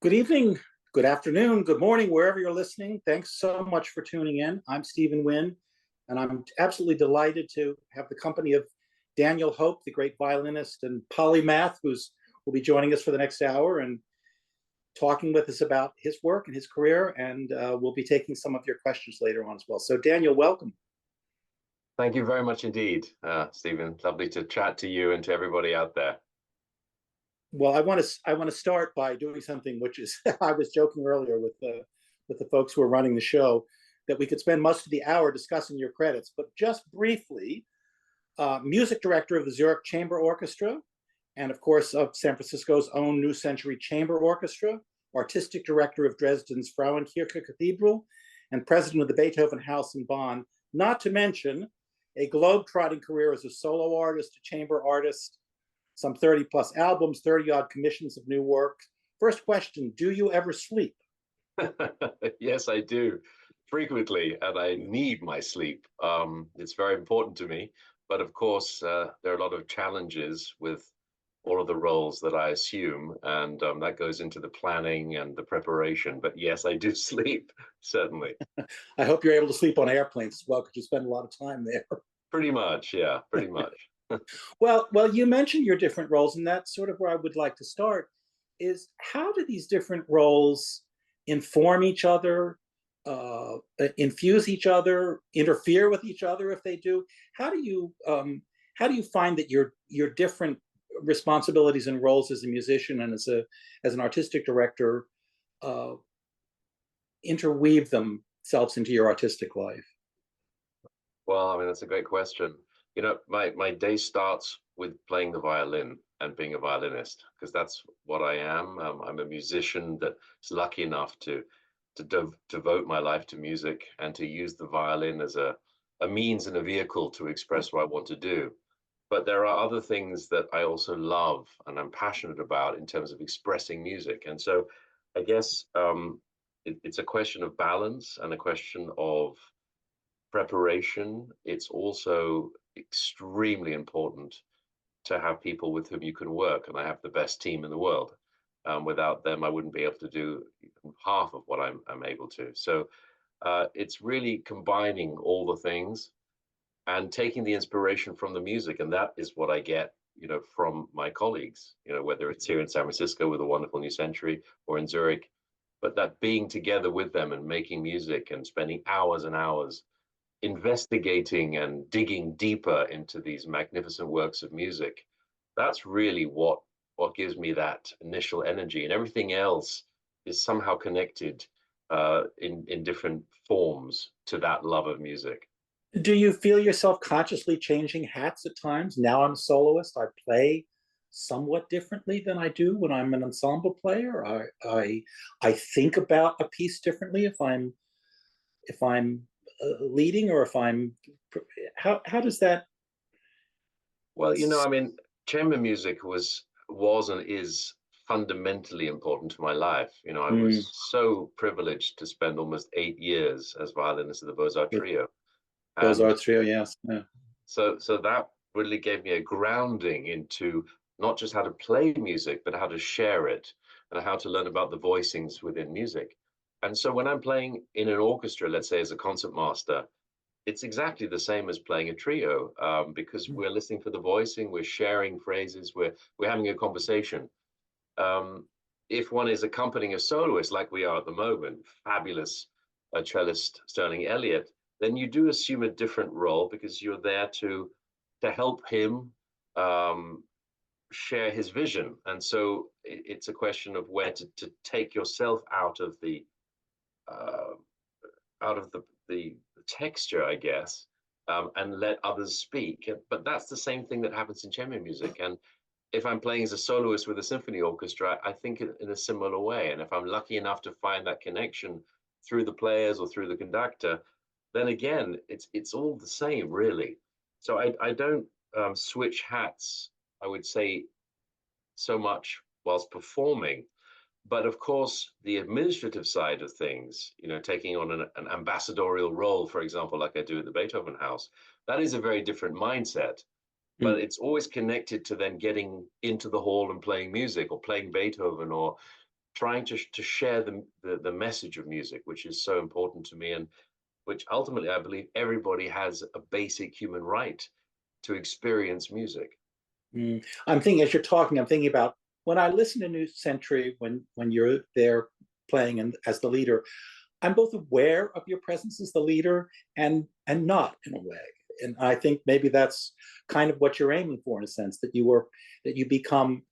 Good evening, good afternoon, good morning, wherever you're listening. Thanks so much for tuning in. I'm Steven Winn, and I'm absolutely delighted to have the company of Daniel Hope, the great violinist and polymath, will be joining us for the next hour and talking with us about his work and his career. And we'll be taking some of your questions later on as well. So, Daniel, welcome. Thank you very much indeed, Stephen. Lovely to chat to you and to everybody out there. Well, I want to start by doing something which is I was joking earlier with the folks who are running the show that we could spend most of the hour discussing your credits, but just briefly, music director of the Zurich Chamber Orchestra, and of course of San Francisco's own New Century Chamber Orchestra, artistic director of Dresden's Frauenkirche Cathedral, and president of the Beethoven House in Bonn. Not to mention a globe-trotting career as a solo artist, a chamber artist. Some 30 plus albums, 30 odd commissions of new work. First question, do you ever sleep? Yes, I do, frequently, and I need my sleep. It's very important to me. But of course, there are a lot of challenges with all of the roles that I assume, and that goes into the planning and the preparation. But yes, I do sleep, certainly. I hope you're able to sleep on airplanes as well, because you spend a lot of time there. Pretty much, yeah, pretty much. Well, you mentioned your different roles, and that's sort of where I would like to start, is how do these different roles inform each other, infuse each other, interfere with each other if they do? How do you find that your different responsibilities and roles as a musician and as an artistic director interweave themselves into your artistic life? Well, I mean, that's a great question. You know, my day starts with playing the violin and being a violinist, because that's what I am. I'm a musician that's lucky enough to devote my life to music and to use the violin as a means and a vehicle to express what I want to do. But there are other things that I also love and I'm passionate about in terms of expressing music. And so I guess it's a question of balance and a question of preparation. It's also extremely important to have people with whom you can work, and I have the best team in the world. Without them, I wouldn't be able to do half of what I'm able to. So it's really combining all the things and taking the inspiration from the music, and that is what I get, from my colleagues. Whether it's here in San Francisco with a wonderful New Century or in Zurich, but that being together with them and making music and spending hours and hours investigating and digging deeper into these magnificent works of music, that's really what gives me that initial energy, and everything else is somehow connected in different forms to that love of music. Do you feel yourself consciously changing hats at times? Now I'm a soloist, I play somewhat differently than I do when I'm an ensemble player. I think about a piece differently if I'm leading, or if I'm how does that? Well, I mean, chamber music was and is fundamentally important to my life. I was so privileged to spend almost 8 years as violinist of the Beaux-Arts Trio. Beaux-Arts Trio, yes. Yeah. So that really gave me a grounding into not just how to play music, but how to share it and how to learn about the voicings within music. And so when I'm playing in an orchestra, let's say as a concertmaster, it's exactly the same as playing a trio, because we're listening for the voicing, we're sharing phrases, we're having a conversation. If one is accompanying a soloist like we are at the moment, fabulous cellist Sterling Elliott, then you do assume a different role because you're there to help him share his vision. And so it's a question of where to take yourself out of the texture, I guess, and let others speak. But that's the same thing that happens in chamber music. And if I'm playing as a soloist with a symphony orchestra, I think in a similar way. And if I'm lucky enough to find that connection through the players or through the conductor, then again, it's all the same, really. So I don't switch hats, I would say, so much whilst performing. But of course, the administrative side of things, taking on an ambassadorial role, for example, like I do at the Beethoven House, that is a very different mindset. But it's always connected to then getting into the hall and playing music or playing Beethoven or trying to share the message of music, which is so important to me, and which ultimately I believe everybody has a basic human right to experience music. I'm thinking, as you're talking, I'm thinking about when I listen to New Century, when you're there playing and as the leader, I'm both aware of your presence as the leader and not, in a way. And I think maybe that's kind of what you're aiming for, in a sense, that you become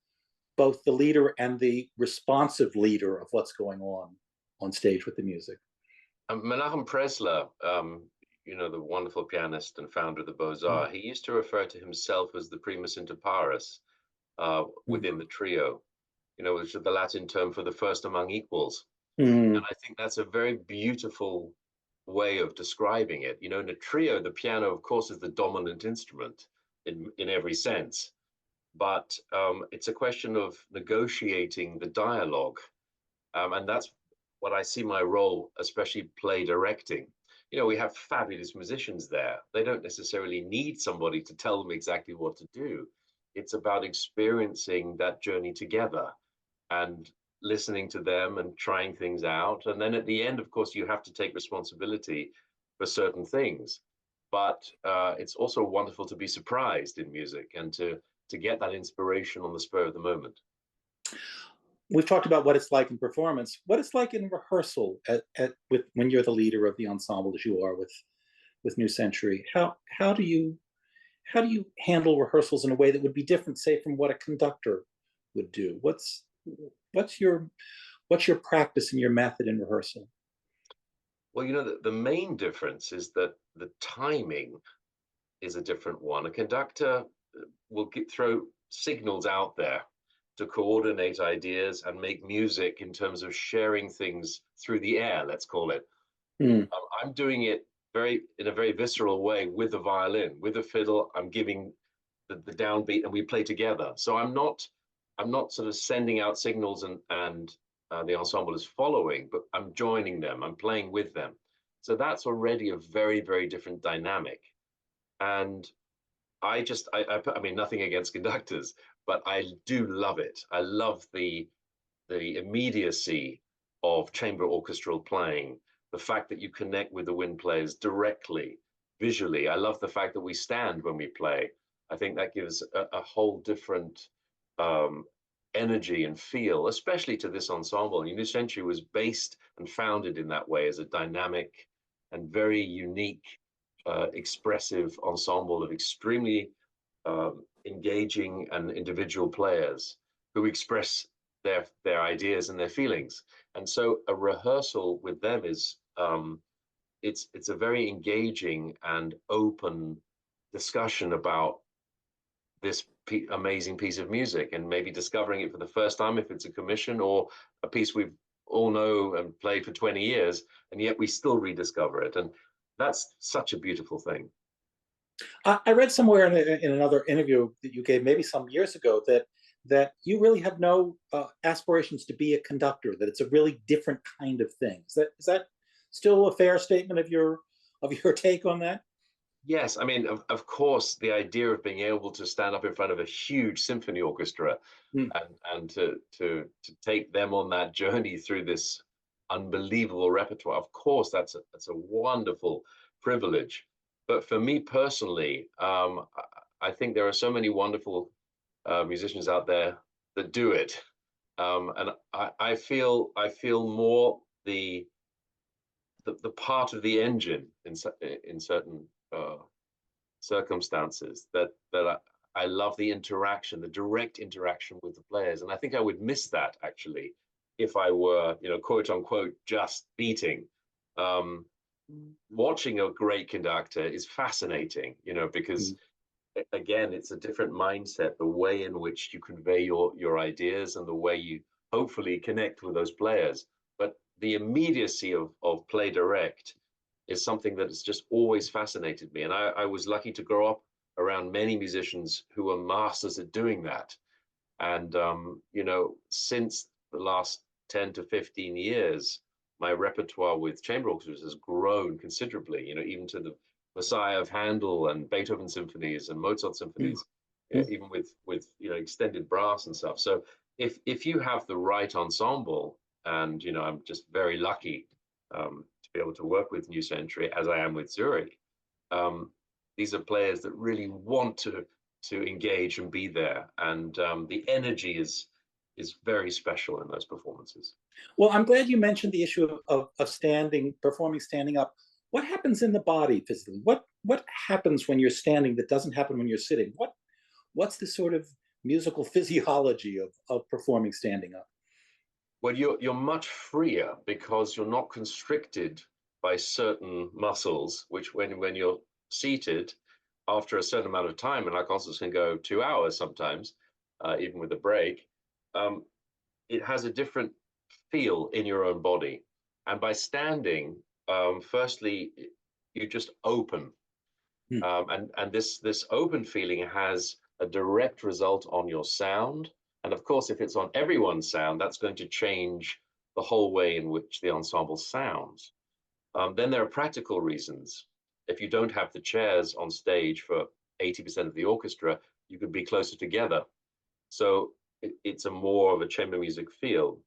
both the leader and the responsive leader of what's going on stage with the music. Menachem Pressler, the wonderful pianist and founder of the Beaux-Arts, he used to refer to himself as the primus inter pares within the trio, which is the Latin term for the first among equals. And I think that's a very beautiful way of describing it. In a trio, the piano, of course, is the dominant instrument in every sense. But it's a question of negotiating the dialogue. And that's what I see my role, especially play directing. We have fabulous musicians there. They don't necessarily need somebody to tell them exactly what to do. It's about experiencing that journey together and listening to them and trying things out. And then at the end, of course, you have to take responsibility for certain things. But it's also wonderful to be surprised in music and to get that inspiration on the spur of the moment. We've talked about what it's like in performance. What it's like in rehearsal when you're the leader of the ensemble, as you are with New Century. How do you handle rehearsals in a way that would be different, say, from what a conductor would do? What's your practice and your method in rehearsal? Well, the main difference is that the timing is a different one. A conductor will throw signals out there to coordinate ideas and make music in terms of sharing things through the air, let's call it. I'm doing it in a very visceral way with the violin, with the fiddle. I'm giving the downbeat and we play together. So I'm not sort of sending out signals and the ensemble is following, but I'm joining them, I'm playing with them. So that's already a very, very different dynamic. And I mean, nothing against conductors, but I do love it. I love the immediacy of chamber orchestral playing, the fact that you connect with the wind players directly, visually. I love the fact that we stand when we play. I think that gives a whole different energy and feel, especially to this ensemble. New Century was based and founded in that way as a dynamic and very unique, expressive ensemble of extremely engaging and individual players who express their ideas and their feelings. And so a rehearsal with them is it's a very engaging and open discussion about this amazing piece of music, and maybe discovering it for the first time if it's a commission, or a piece we've all know and played for 20 years, and yet we still rediscover it. And that's such a beautiful thing. I read somewhere in another interview that you gave maybe some years ago that you really have no aspirations to be a conductor, that it's a really different kind of thing. Is that still a fair statement of your take on that? Yes, I mean, of course, the idea of being able to stand up in front of a huge symphony orchestra and to take them on that journey through this unbelievable repertoire, of course, that's a wonderful privilege. But for me personally, I think there are so many wonderful musicians out there that do it, and I feel more the part of the engine in certain circumstances that I love the interaction, the direct interaction with the players, and I think I would miss that actually if I were, quote unquote, just beating. Watching a great conductor is fascinating, because again, it's a different mindset, the way in which you convey your ideas and the way you hopefully connect with those players. But the immediacy of play direct is something that has just always fascinated me. And I was lucky to grow up around many musicians who are masters at doing that. And, since the last 10 to 15 years, my repertoire with chamber orchestras has grown considerably, even to the Messiah of Handel and Beethoven symphonies and Mozart symphonies, even with extended brass and stuff. So if you have the right ensemble, and I'm just very lucky to be able to work with New Century as I am with Zurich. These are players that really want to engage and be there, and the energy is very special in those performances. Well, I'm glad you mentioned the issue of performing standing up. What happens in the body physically? What happens when you're standing that doesn't happen when you're sitting? What's the sort of musical physiology of performing standing up? Well, you're much freer because you're not constricted by certain muscles, which when you're seated, after a certain amount of time, and our concerts can go 2 hours sometimes, even with a break, it has a different feel in your own body. And by standing, firstly, you just open. And this open feeling has a direct result on your sound. And of course, if it's on everyone's sound, that's going to change the whole way in which the ensemble sounds. Then there are practical reasons. If you don't have the chairs on stage for 80% of the orchestra, you could be closer together. So it's a more of a chamber music feel.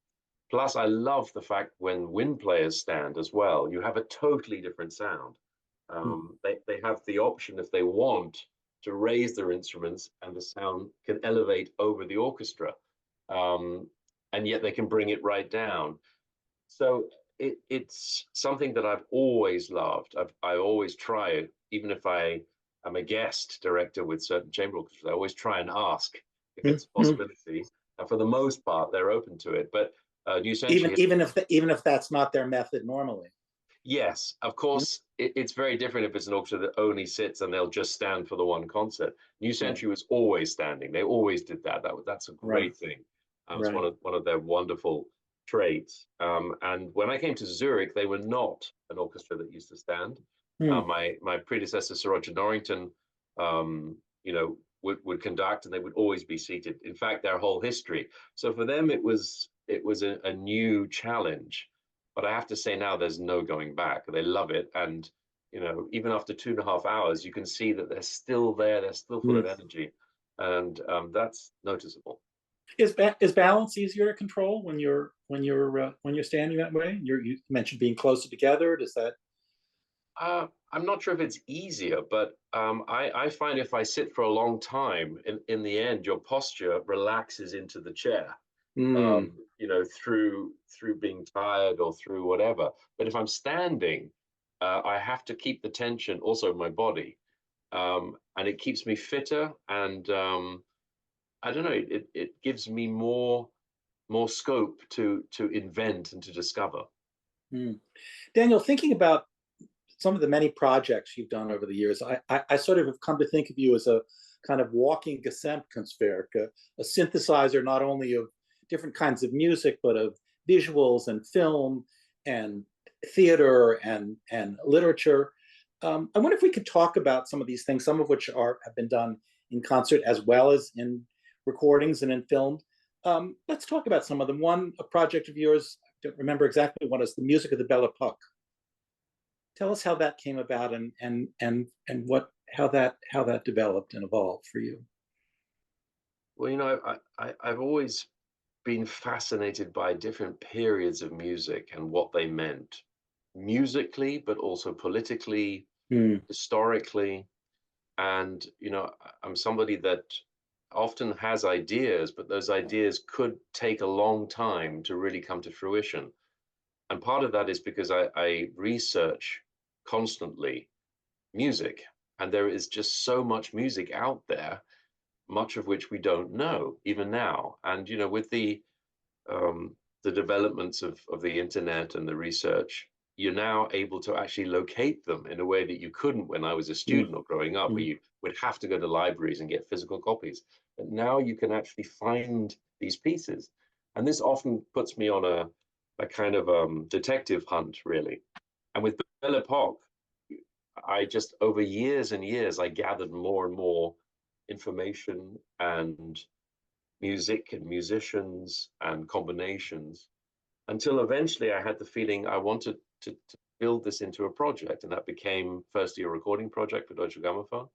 Plus, I love the fact when wind players stand as well, you have a totally different sound. They have the option, if they want, to raise their instruments, and the sound can elevate over the orchestra. And yet they can bring it right down. So it's something that I've always loved. I always try, even if I am a guest director with certain chamber orchestras, I always try and ask if it's a possibility. And for the most part, they're open to it. But New Century, even if that's not their method normally. yes, of course, it's very different if it's an orchestra that only sits and they'll just stand for the one concert. New Century was always standing. They always did that. That's a great thing. It's one of their wonderful traits. And when I came to Zurich, they were not an orchestra that used to stand. My predecessor, Sir Roger Norrington, would conduct, and they would always be seated. In fact, their whole history. So for them, it was a new challenge. But I have to say now, there's no going back. They love it, and even after 2.5 hours, you can see that they're still there. They're still full of energy, and that's noticeable. Is balance easier to control when you're standing that way? You mentioned being closer together. Does that? I'm not sure if it's easier, but I find if I sit for a long time, in the end, your posture relaxes into the chair. Through being tired or through whatever. But if I'm standing, I have to keep the tension also in my body, and it keeps me fitter. And I don't know, it gives me more scope to invent and to discover. Daniel, thinking about some of the many projects you've done over the years, I sort of have come to think of you as a kind of walking Gesamtkunstwerk, a synthesizer not only of different kinds of music, but of visuals and film and theater and literature. I wonder if we could talk about some of these things, some of which have been done in concert as well as in recordings and in film. Let's talk about some of them. A project of yours, I don't remember exactly what, is the music of the Belle Époque. Tell us how that came about and how that developed and evolved for you. Well, I've always been fascinated by different periods of music and what they meant musically, but also politically, historically. And, I'm somebody that often has ideas, but those ideas could take a long time to really come to fruition. And part of that is because I research constantly music, and there is just so much music out there, much of which we don't know even now. And with the developments of the internet and the research, you're now able to actually locate them in a way that you couldn't when I was a student or growing up, where you would have to go to libraries and get physical copies. But now you can actually find these pieces, and this often puts me on a kind of detective hunt, really. And with Belle Epoque, I just, over years and years, I gathered more and more information and music and musicians and combinations, until eventually I had the feeling I wanted to build this into a project. And that became firstly a recording project for Deutsche Grammophon.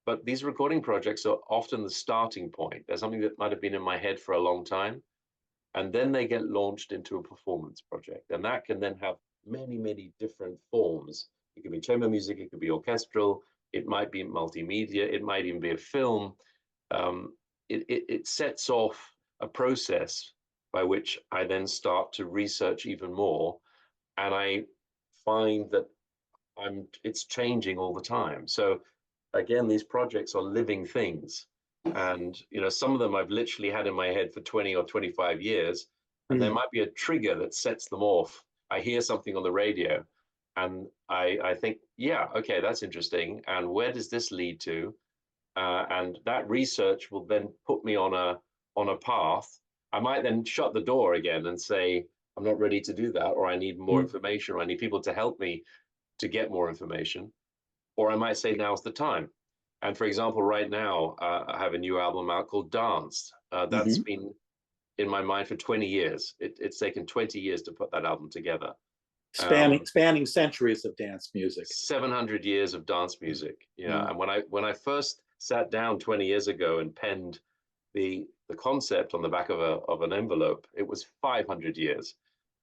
But these recording projects are often the starting point. There's something that might have been in my head for a long time, and then they get launched into a performance project. And that can then have many, many different forms. It could be chamber music, it could be orchestral, it might be multimedia, it might even be a film. It sets off a process by which I then start to research even more. And I find that it's changing all the time. So again, these projects are living things. And some of them I've literally had in my head for 20 or 25 years, and there might be a trigger that sets them off. I hear something on the radio and I think, yeah, okay, that's interesting. And where does this lead to? And that research will then put me on a path. I might then shut the door again and say, I'm not ready to do that, or I need more information, or I need people to help me to get more information. Or I might say, now's the time. And for example, right now, I have a new album out called Dance. That's been in my mind for 20 years. It's taken 20 years to put that album together. Spanning centuries of dance music. 700 years of dance music. Yeah. And when I first sat down 20 years ago and penned the concept on the back of an envelope, it was 500 years.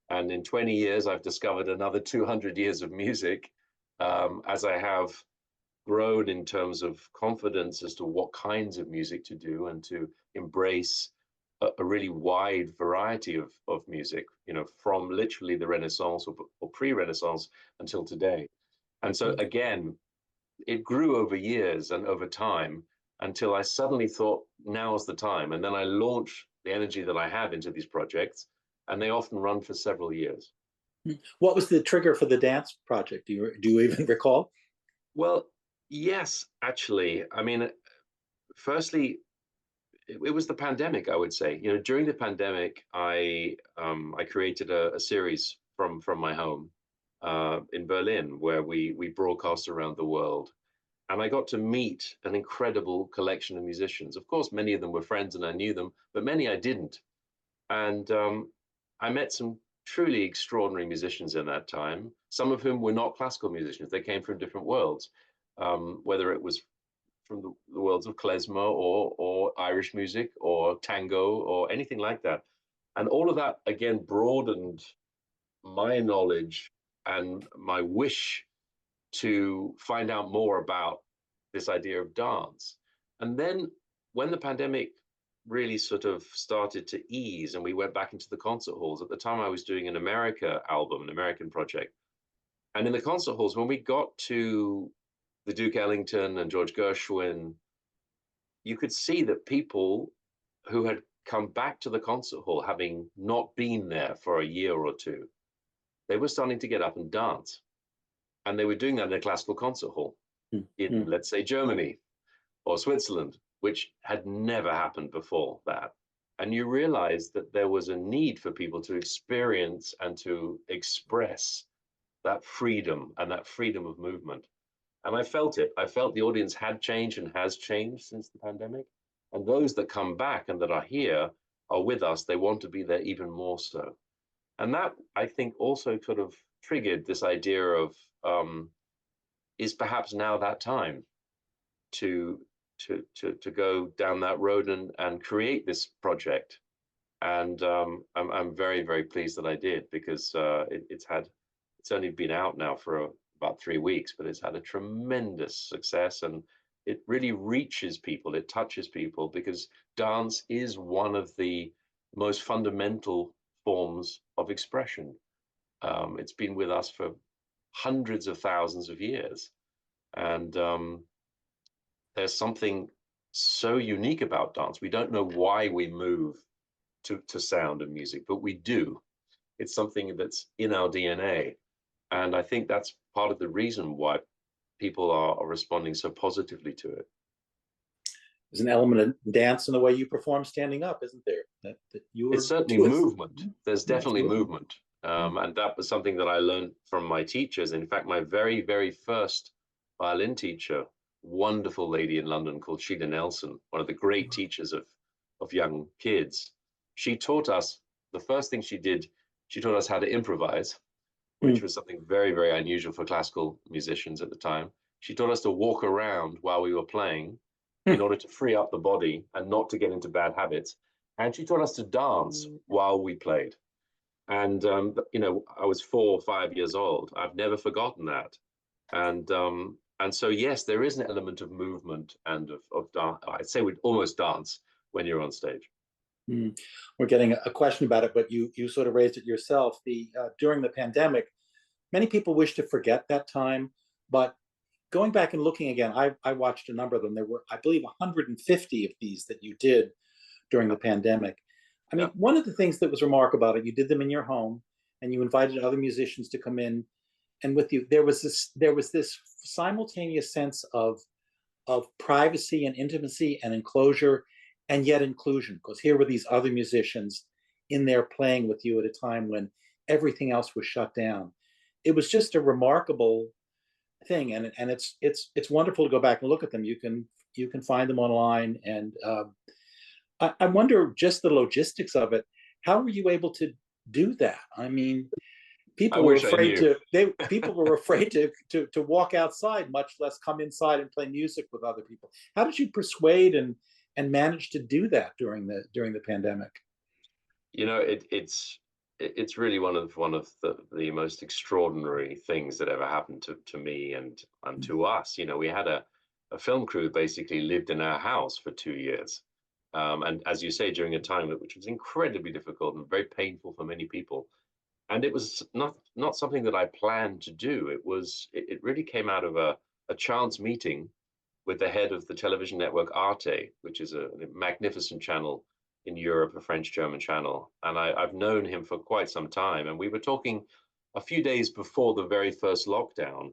And in 20 years, I've discovered another 200 years of music, as I have grown in terms of confidence as to what kinds of music to do and to embrace a really wide variety of music, from literally the Renaissance or pre-Renaissance until today. And so again, it grew over years and over time until I suddenly thought, now's the time. And then I launched the energy that I have into these projects, and they often run for several years. What was the trigger for the dance project? Do you even recall? Well, yes, actually. I mean, firstly, it was the pandemic, I would say. During the pandemic, I created a series from my home in Berlin, where we broadcast around the world. And I got to meet an incredible collection of musicians. Of course, many of them were friends and I knew them, but many I didn't. And I met some truly extraordinary musicians in that time, some of whom were not classical musicians. They came from different worlds, whether it was from the worlds of klezmer or Irish music or tango or anything like that. And all of that, again, broadened my knowledge and my wish to find out more about this idea of dance. And then when the pandemic really sort of started to ease and we went back into the concert halls, at the time I was doing an American project. And in the concert halls, when we got to the Duke Ellington and George Gershwin, you could see that people who had come back to the concert hall, having not been there for a year or two, they were starting to get up and dance. And they were doing that in a classical concert hall in, let's say, Germany or Switzerland, which had never happened before that. And you realize that there was a need for people to experience and to express that freedom and that freedom of movement. And I felt it. I felt the audience had changed and has changed since the pandemic. And those that come back and that are here are with us. They want to be there even more so. And that, I think, also sort of triggered this idea of, is perhaps now that time to go down that road and create this project. And I'm very, very pleased that I did, because it's only been out now for about 3 weeks, but it's had a tremendous success, and it really reaches people, it touches people, because dance is one of the most fundamental forms of expression. It's been with us for hundreds of thousands of years. And there's something so unique about dance. We don't know why we move to sound and music, but we do. It's something that's in our DNA. And I think that's part of the reason why people are responding so positively to it. There's an element of dance in the way you perform standing up, isn't there? It's certainly movement. There's definitely movement. And that was something that I learned from my teachers. In fact, my very, very first violin teacher, wonderful lady in London called Sheila Nelson, one of the great teachers of young kids. She taught us, the first thing she did, she taught us how to improvise, which was something very, very unusual for classical musicians at the time. She taught us to walk around while we were playing in order to free up the body and not to get into bad habits. And she taught us to dance while we played. And I was 4 or 5 years old. I've never forgotten that. And so yes, there is an element of movement and of dance. I'd say we'd almost dance when you're on stage. We're getting a question about it, but you sort of raised it yourself. During the pandemic, many people wish to forget that time, but going back and looking again, I watched a number of them. There were, I believe, 150 of these that you did during the pandemic. I mean, one of the things that was remarkable about it, you did them in your home, and you invited other musicians to come in, and with you, there was this simultaneous sense of privacy and intimacy and enclosure, and yet inclusion, because here were these other musicians in there playing with you at a time when everything else was shut down. It was just a remarkable thing, and it's wonderful to go back and look at them. You can find them online, and I wonder just the logistics of it. How were you able to do that? I mean, people were afraid to walk outside, much less come inside and play music with other people. How did you persuade and manage to do that during the pandemic? You know, it's really one of the most extraordinary things that ever happened to me and to us. You know, we had a film crew basically lived in our house for 2 years. And as you say, during a time which was incredibly difficult and very painful for many people. And it was not something that I planned to do. It really came out of a chance meeting with the head of the television network Arte, which is a magnificent channel in Europe, a French-German channel. And I've known him for quite some time. And we were talking a few days before the very first lockdown.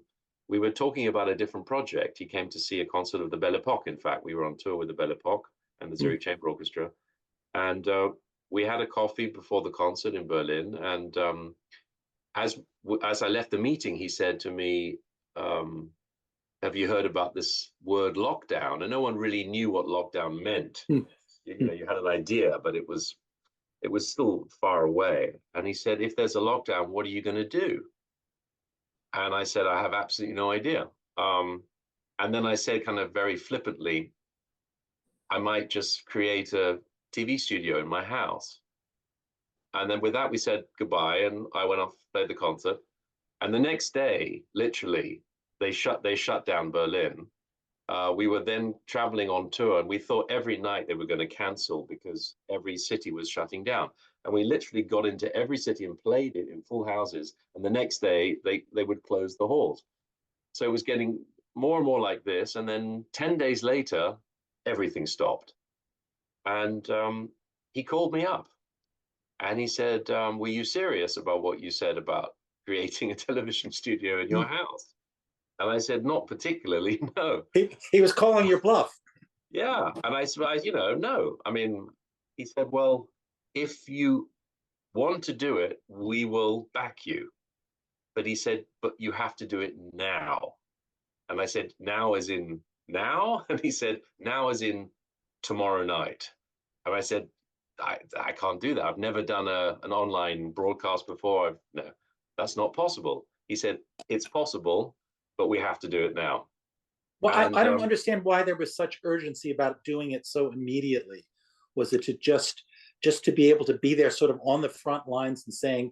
We were talking about a different project. He came to see a concert of the Belle Epoque. In fact, we were on tour with the Belle Epoque and the Zurich Chamber Orchestra. And we had a coffee before the concert in Berlin. And as I left the meeting, he said to me, have you heard about this word lockdown? And no one really knew what lockdown meant. You had an idea, but it was still far away. And he said, if there's a lockdown, what are you going to do? And I said, I have absolutely no idea. And then I said kind of very flippantly, I might just create a TV studio in my house. And then with that, we said goodbye, and I went off, played the concert. And the next day, literally, they shut down Berlin. We were then traveling on tour, and we thought every night they were going to cancel because every city was shutting down. And we literally got into every city and played it in full houses. And the next day, they would close the halls. So it was getting more and more like this. And then 10 days later, everything stopped. And he called me up and he said, were you serious about what you said about creating a television studio in your house? And I said, not particularly, no. He was calling your bluff. Yeah. And I said, no. I mean, he said, well, if you want to do it, we will back you. But he said, but you have to do it now. And I said, now as in now? And he said, now as in tomorrow night. And I said, I can't do that. I've never done an online broadcast before. No, that's not possible. He said, it's possible, but we have to do it now. Well, I don't understand why there was such urgency about doing it so immediately. Was it to just to be able to be there sort of on the front lines and saying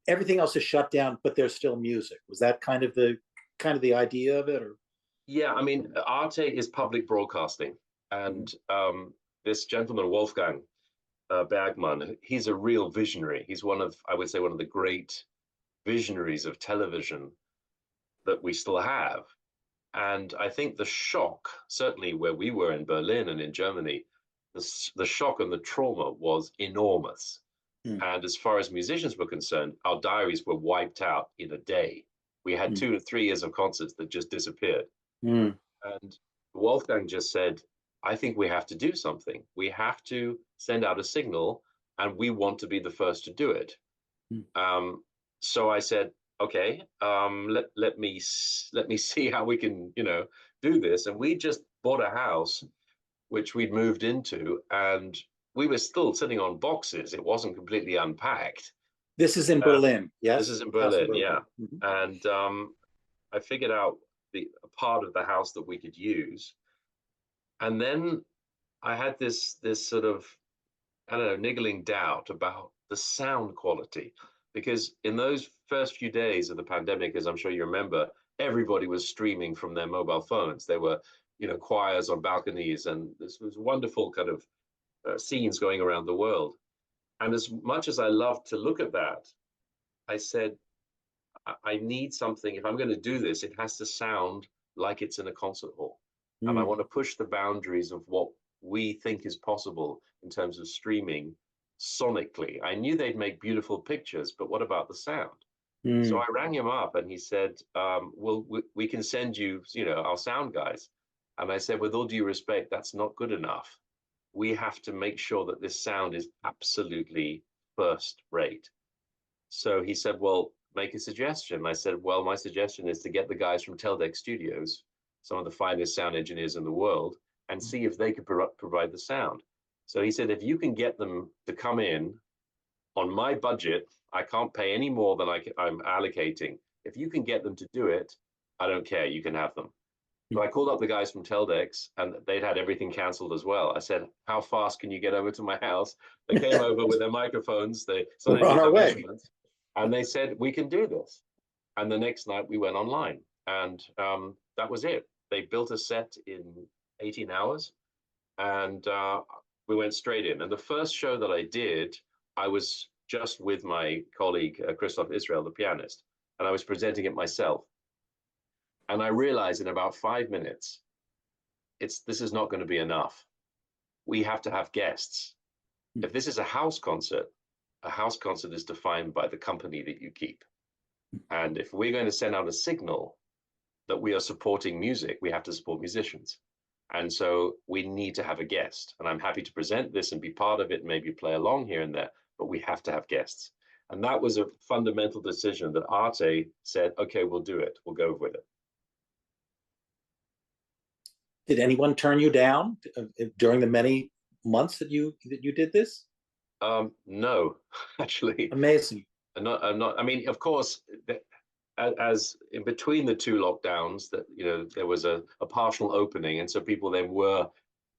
everything else is shut down, but there's still music? Was that kind of the idea of it? Or? Yeah, I mean, Arte is public broadcasting. And this gentleman, Wolfgang Bergmann, he's a real visionary. He's I would say, one of the great visionaries of television that we still have. And I think the shock, certainly where we were in Berlin and in Germany, the shock and the trauma was enormous. And as far as musicians were concerned, our diaries were wiped out in a day. We had 2 to 3 years of concerts that just disappeared. And Wolfgang just said, I think we have to do something. We have to send out a signal, and we want to be the first to do it. So I said, okay, let me see how we can, do this. And we just bought a house, which we'd moved into, and we were still sitting on boxes. It wasn't completely unpacked. This is in Berlin, yes? This is in Berlin, yeah. And I figured out a part of the house that we could use. And then I had this sort of, I don't know, niggling doubt about the sound quality, because in those first few days of the pandemic, as I'm sure you remember, everybody was streaming from their mobile phones. There were, choirs on balconies, and this was wonderful kind of scenes going around the world. And as much as I loved to look at that, I said, I need something. If I'm going to do this, it has to sound like it's in a concert hall. And I want to push the boundaries of what we think is possible in terms of streaming sonically. I knew they'd make beautiful pictures, but what about the sound? So I rang him up and he said, well, we can send you, our sound guys. And I said, with all due respect, that's not good enough. We have to make sure that this sound is absolutely first rate. So he said, well, make a suggestion. I said, well, my suggestion is to get the guys from Teldec Studios, some of the finest sound engineers in the world, and see if they could provide the sound. So he said, if you can get them to come in on my budget, I can't pay any more than I'm allocating. If you can get them to do it, I don't care, you can have them. So I called up the guys from Teldex, and they'd had everything canceled as well. I said, how fast can you get over to my house? They came over with their microphones, they started on our way. And they said, we can do this. And the next night we went online, and that was it. They built a set in 18 hours, and we went straight in. And the first show that I did, I was just with my colleague, Christoph Israel, the pianist, and I was presenting it myself. And I realized in about 5 minutes, this is not going to be enough. We have to have guests. If this is a house concert is defined by the company that you keep. And if we're going to send out a signal that we are supporting music, we have to support musicians. And so we need to have a guest. And I'm happy to present this and be part of it, maybe play along here and there, but we have to have guests. And that was a fundamental decision that Arte said, okay, we'll do it. We'll go with it. Did anyone turn you down during the many months that you did this? No, actually. Amazing. I'm not. I mean, of course, as in between the two lockdowns, that there was a partial opening, and so people then were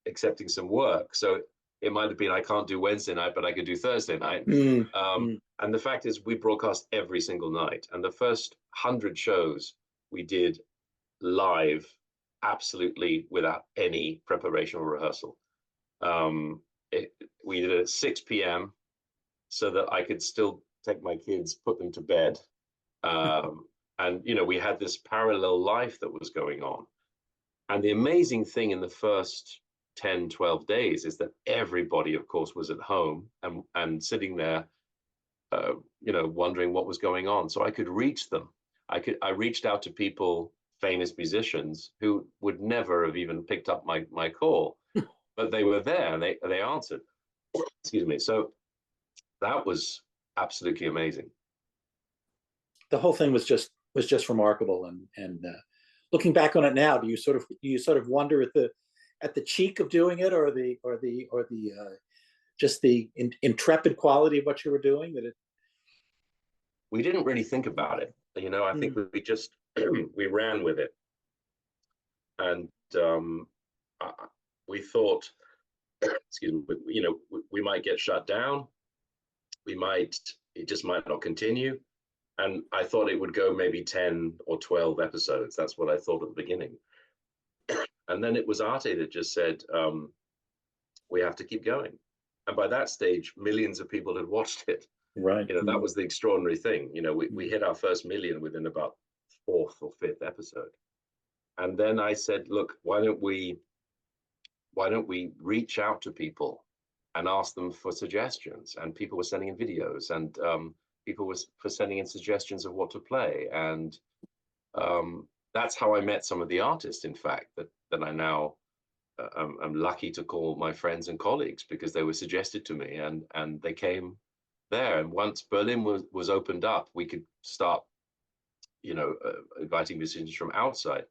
accepting some work. So it might have been, I can't do Wednesday night, but I could do Thursday night. And the fact is, we broadcast every single night, and the first 100 shows we did live, absolutely without any preparation or rehearsal. We did it at 6 p.m. so that I could still take my kids, put them to bed. And, we had this parallel life that was going on. And the amazing thing in the first 10, 12 days is that everybody, of course, was at home and sitting there, wondering what was going on. So I could reach them. I reached out to people, famous musicians, who would never have even picked up my call, but they were there and they answered. Excuse me. So that was absolutely amazing. The whole thing was just remarkable. And looking back on it now, do you sort of wonder at the cheek of doing it, or the just the intrepid quality of what you were doing? We didn't really think about it. I think we just we ran with it, and we thought, excuse me, we might get shut down. It just might not continue. And I thought it would go maybe 10 or 12 episodes. That's what I thought at the beginning. And then it was Arte that just said, we have to keep going. And by that stage, millions of people had watched it. Right. That was the extraordinary thing. We hit our first million within about 4th or 5th episode. And then I said, look, why don't we reach out to people and ask them for suggestions? And people were sending in videos, and people were sending in suggestions of what to play. And that's how I met some of the artists, in fact, that I now am lucky to call my friends and colleagues, because they were suggested to me, and they came there. And once Berlin was opened up, we could start, inviting musicians from outside.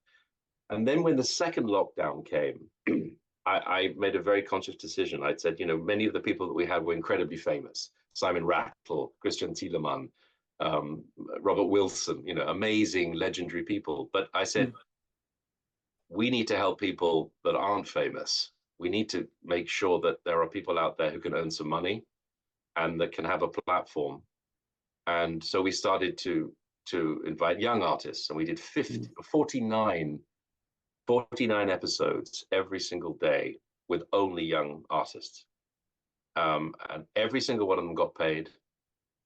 And then when the second lockdown came, I made a very conscious decision. I said, many of the people that we had were incredibly famous. Simon Rattle, Christian Thielemann, Robert Wilson, amazing, legendary people. But I said, we need to help people that aren't famous. We need to make sure that there are people out there who can earn some money and that can have a platform. And so we started to invite young artists, and we did 49 episodes every single day with only young artists. And every single one of them got paid,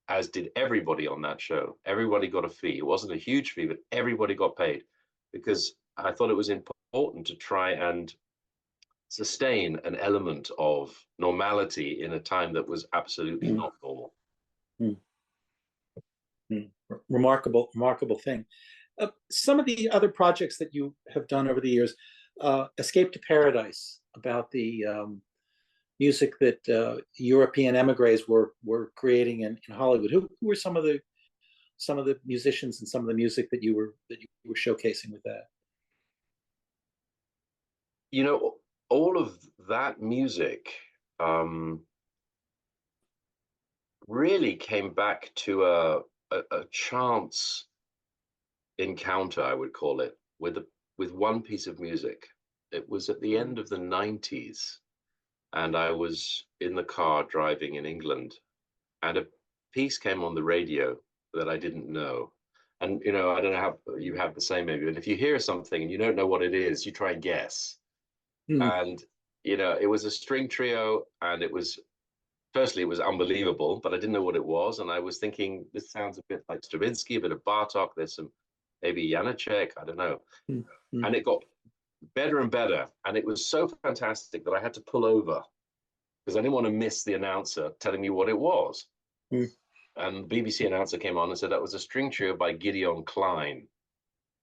as did everybody on that show. Everybody got a fee. It wasn't a huge fee, but everybody got paid, because I thought it was important to try and sustain an element of normality in a time that was absolutely not normal. Remarkable thing. Some of the other projects that you have done over the years, Escape to Paradise, about the music that European emigres were creating in Hollywood. Who were some of the musicians and some of the music that you were showcasing with that? You know, all of that music really came back to a chance encounter, I would call it, with one piece of music. It was at the end of the 90s, and I was in the car driving in England, and a piece came on the radio that I didn't know. And, you know, I don't know how you have the same maybe, but if you hear something and you don't know what it is, you try and guess. And, you know, it was a string trio, and it was, firstly, it was unbelievable, but I didn't know what it was. And I was thinking, this sounds a bit like Stravinsky, a bit of Bartok, there's some maybe Janacek, I don't know. And it got better and better. And it was so fantastic that I had to pull over because I didn't want to miss the announcer telling me what it was. And the BBC announcer came on and said that was a string trio by Gideon Klein.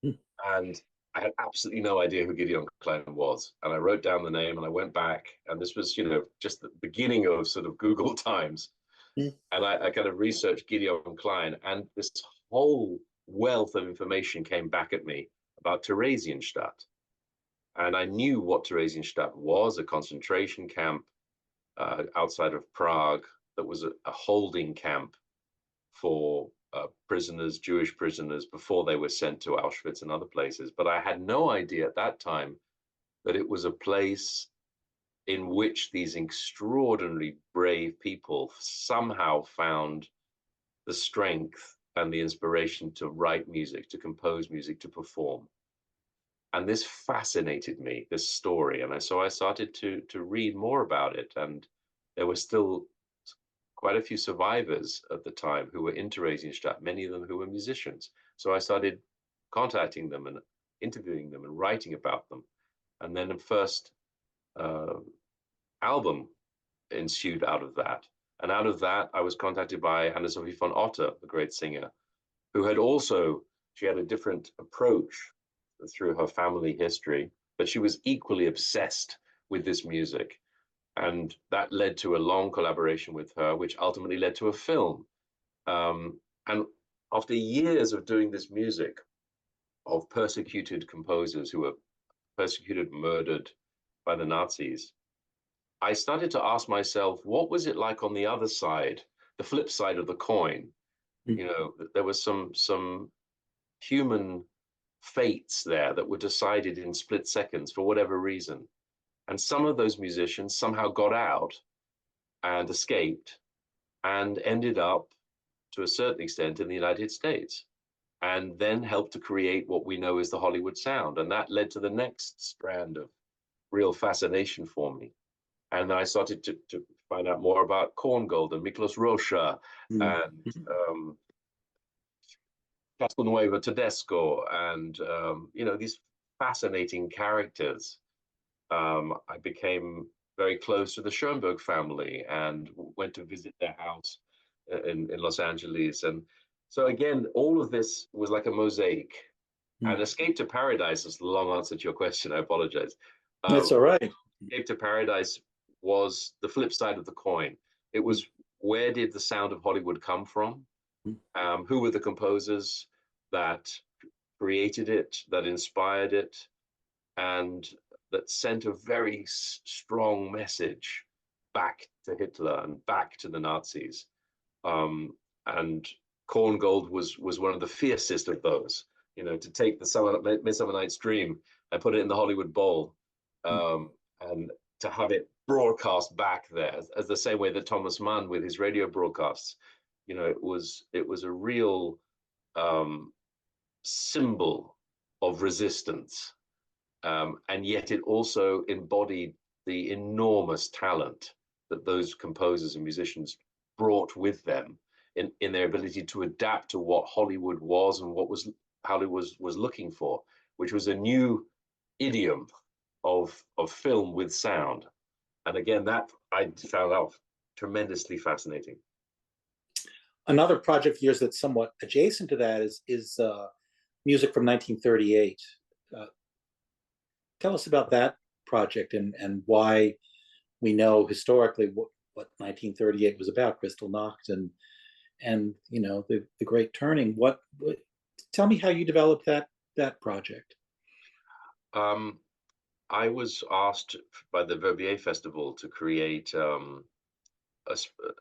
And I had absolutely no idea who Gideon Klein was. And I wrote down the name and I went back. And this was, you know, just the beginning of sort of Google times. And I kind of researched Gideon Klein, and this whole wealth of information came back at me about Theresienstadt. And I knew what Theresienstadt was, a concentration camp outside of Prague that was a holding camp for prisoners, Jewish prisoners, before they were sent to Auschwitz and other places. But I had no idea at that time that it was a place in which these extraordinarily brave people somehow found the strength and the inspiration to write music, to compose music, to perform. And this fascinated me, this story. And so I started to read more about it. And there were still quite a few survivors at the time who were in Theresienstadt, many of them who were musicians. So I started contacting them and interviewing them and writing about them. And then the first album ensued out of that. And out of that, I was contacted by Anna-Sophie von Otter, the great singer, who had also, she had a different approach through her family history, but she was equally obsessed with this music. And that led to a long collaboration with her, which ultimately led to a film. And after years of doing this music of persecuted composers who were persecuted, murdered by the Nazis, I started to ask myself, what was it like on the other side, the flip side of the coin? You know, there was some human fates there that were decided in split seconds for whatever reason. And some of those musicians somehow got out and escaped and ended up, to a certain extent, in the United States, and then helped to create what we know as the Hollywood sound. And that led to the next strand of real fascination for me. And I started to find out more about Korngold and Miklos Rocha and Castelnuovo Tedesco and, you know, these fascinating characters. I became very close to the Schoenberg family and went to visit their house in Los Angeles. And so again, all of this was like a mosaic. And Escape to Paradise is the long answer to your question. I apologize. That's all right. Escape to Paradise was the flip side of the coin. It was, where did the sound of Hollywood come from? Who were the composers that created it, that inspired it, and that sent a very strong message back to Hitler and back to the Nazis. And Korngold was one of the fiercest of those, you know, to take the Midsummer Night's Dream and put it in the Hollywood Bowl, and to have it broadcast back there, as the same way that Thomas Mann with his radio broadcasts, you know, it was a real symbol of resistance, and yet it also embodied the enormous talent that those composers and musicians brought with them in their ability to adapt to what Hollywood was and what Hollywood was looking for, which was a new idiom of film with sound. And again, that I found out tremendously fascinating. Another project of yours that's somewhat adjacent to that is music from 1938. Tell us about that project and why we know historically what 1938 was about, Kristallnacht, and you know, the Great Turning. What tell me how you developed that project. I was asked by the Verbier Festival to create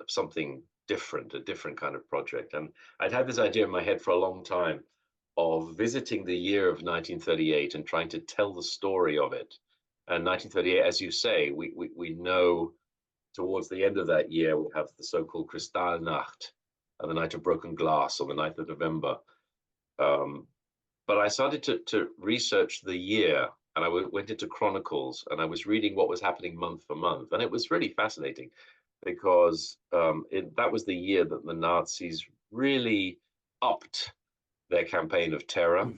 something different, a different kind of project. And I'd had this idea in my head for a long time of visiting the year of 1938 and trying to tell the story of it. And 1938, as you say, we know towards the end of that year, we have the so-called Kristallnacht, the night of broken glass, or the 9th of November. But I started to research the year, and I went into chronicles, and I was reading what was happening month for month. And it was really fascinating because that was the year that the Nazis really upped their campaign of terror.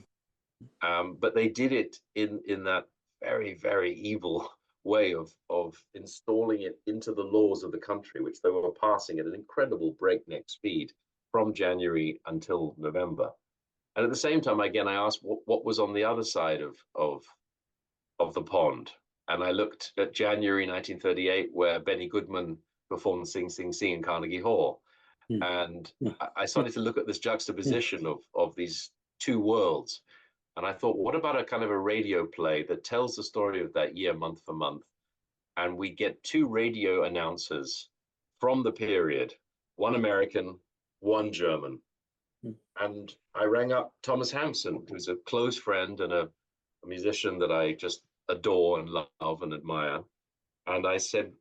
But they did it in that very, very evil way of installing it into the laws of the country, which they were passing at an incredible breakneck speed from January until November. And at the same time, again, I asked what was on the other side of the pond. And I looked at January 1938, where Benny Goodman performed Sing, Sing, Sing in Carnegie Hall. And I started to look at this juxtaposition of these two worlds. And I thought, what about a kind of a radio play that tells the story of that year month for month? And we get two radio announcers from the period, one American, one German. And I rang up Thomas Hampson, who's a close friend and a musician that I just adore and love and admire. And I said,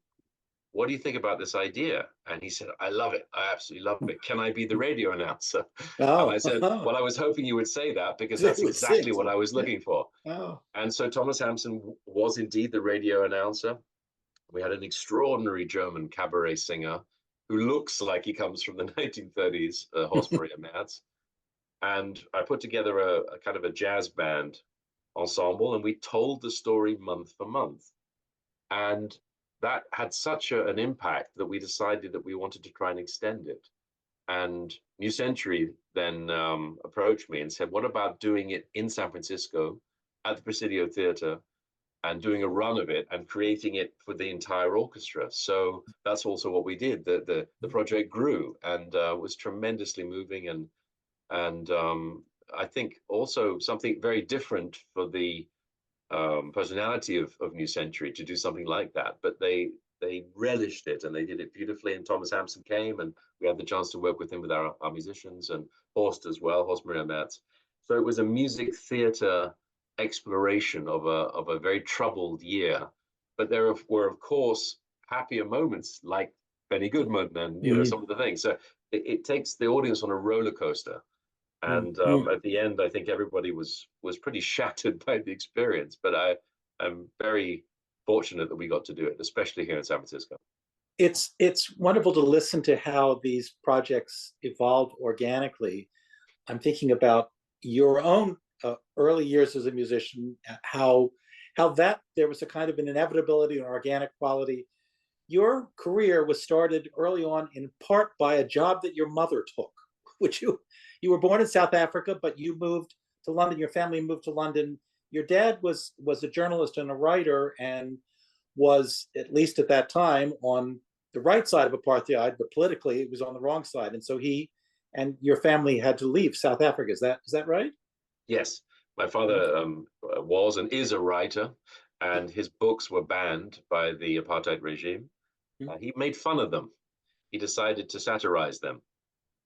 what do you think about this idea? And he said, I love it. I absolutely love it. Can I be the radio announcer? And I said, well, I was hoping you would say that, because that's exactly what I was looking for. And so Thomas Hampson was indeed the radio announcer. We had an extraordinary German cabaret singer who looks like he comes from the 1930s, Horst Maria Merz. And I put together a kind of a jazz band ensemble, and we told the story month for month. And that had such an impact that we decided that we wanted to try and extend it. And New Century then approached me and said, what about doing it in San Francisco at the Presidio Theater and doing a run of it and creating it for the entire orchestra? So that's also what we did. The project grew and was tremendously moving, and I think also something very different for the personality of New Century to do something like that. But they relished it, and they did it beautifully. And Thomas Hampson came, and we had the chance to work with him with our musicians, and Horst as well, Horst Maria Merz. So it was a music theater exploration of a very troubled year. But there were, of course, happier moments like Benny Goodman and you know some of the things. So it takes the audience on a roller coaster. And at the end, I think everybody was pretty shattered by the experience. But I'm very fortunate that we got to do it, especially here in San Francisco. It's wonderful to listen to how these projects evolved organically. I'm thinking about your own early years as a musician, how that there was a kind of an inevitability and organic quality. Your career was started early on in part by a job that your mother took, which you were born in South Africa, but you moved to London. Your family moved to London. Your dad was a journalist and a writer, and was, at least at that time, on the right side of apartheid, but politically it was on the wrong side. And so he and your family had to leave South Africa. Is that right? Yes, my father was and is a writer, and his books were banned by the apartheid regime. He made fun of them. He decided to satirize them,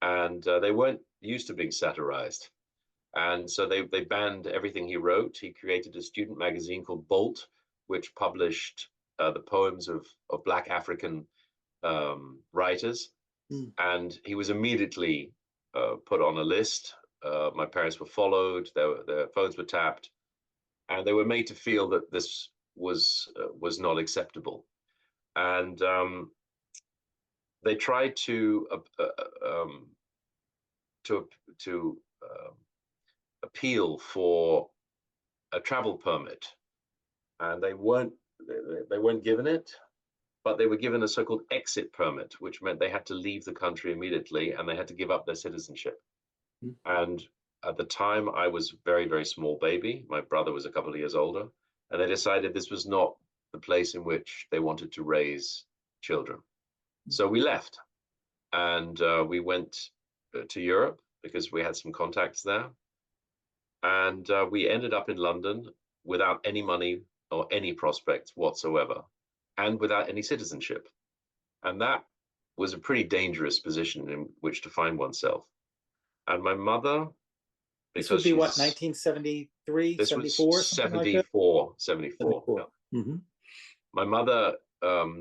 and they weren't used to being satirized. And so they banned everything he wrote. He created a student magazine called Bolt, which published the poems of Black African writers. Mm. And he was immediately put on a list. My parents were followed, their phones were tapped, and they were made to feel that this was not acceptable. And they tried to appeal for a travel permit, and they weren't given it, but they were given a so-called exit permit, which meant they had to leave the country immediately and they had to give up their citizenship. Mm. And at the time, I was a very, very small baby. My brother was a couple of years older, and they decided this was not the place in which they wanted to raise children. So we left, and we went to Europe because we had some contacts there. And we ended up in London without any money or any prospects whatsoever, and without any citizenship. And that was a pretty dangerous position in which to find oneself. And my mother, this would be what, 1973, 74, something like that? 74. Yeah. Mm-hmm. My mother